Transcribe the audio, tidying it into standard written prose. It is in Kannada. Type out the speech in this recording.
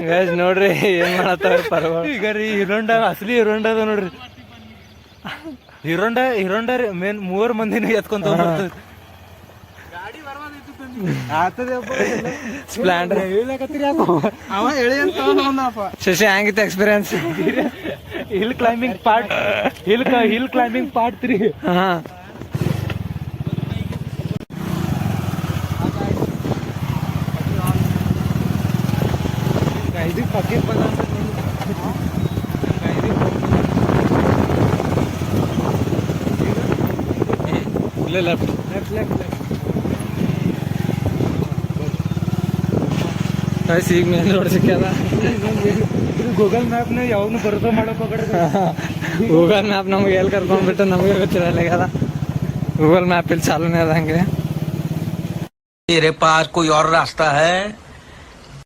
ಗೈಸ್ ನೋಡ್ರಿ ಏನ್ ಮಾಡತ್ತಾರ ಪರವ. ಈಗ ರೀ ಹೀರೋಂಡ ಅಸಲಿ ಹೀರೋಂಡ ಅದ ನೋಡ್ರಿ. ಹೀರೋಂಡ ಮೇನ್ 3 ಮಂದಿನ ಎತ್ಕೊಂತ ಹೋಗ್ಬರ್ತದೆ. ಸ್ಪ್ಲೆಂಡರ್ ಅವ ಹೇಳಿ ಅಂತ ಶಶಿ ಹೆಂಗಿತ್ತು experience? Hill climbing part hill climbing part 3. ಹಾ ಇದು ಪಕ್ಕಕ್ಕೆ ಬಂದ ಇಲ್ಲ ಲೆಫ್ಟ್ ಗೈಸ್ ಈಗ ಮೇನ್ ರೋಡ್ ಸಿಕ್ಕ್ಯದ. ಗೂಗಲ್ ಮ್ಯಾಪ್ನ ಯಾವನು ಬರೋದು ಮಾಡಕ್ ಹೋಗ್ಬೇಡ್ರಿ. ಗೂಗಲ್ ಮ್ಯಾಪ್ ನಮ್ಗೆ ಎಲ್ಲಿ ಕರ್ಕೊಂಡ್ಬಿಟ್ಟು ನಮಗೆ ಗೊತ್ತಿರಲ್ಲ. ಗೂಗಲ್ ಮ್ಯಾಪ್ ಇಲ್ಲಿ ಚಾಲೂನೇ ಅದ ಹಂಗೆ. तेरे पास कोई और रास्ता है?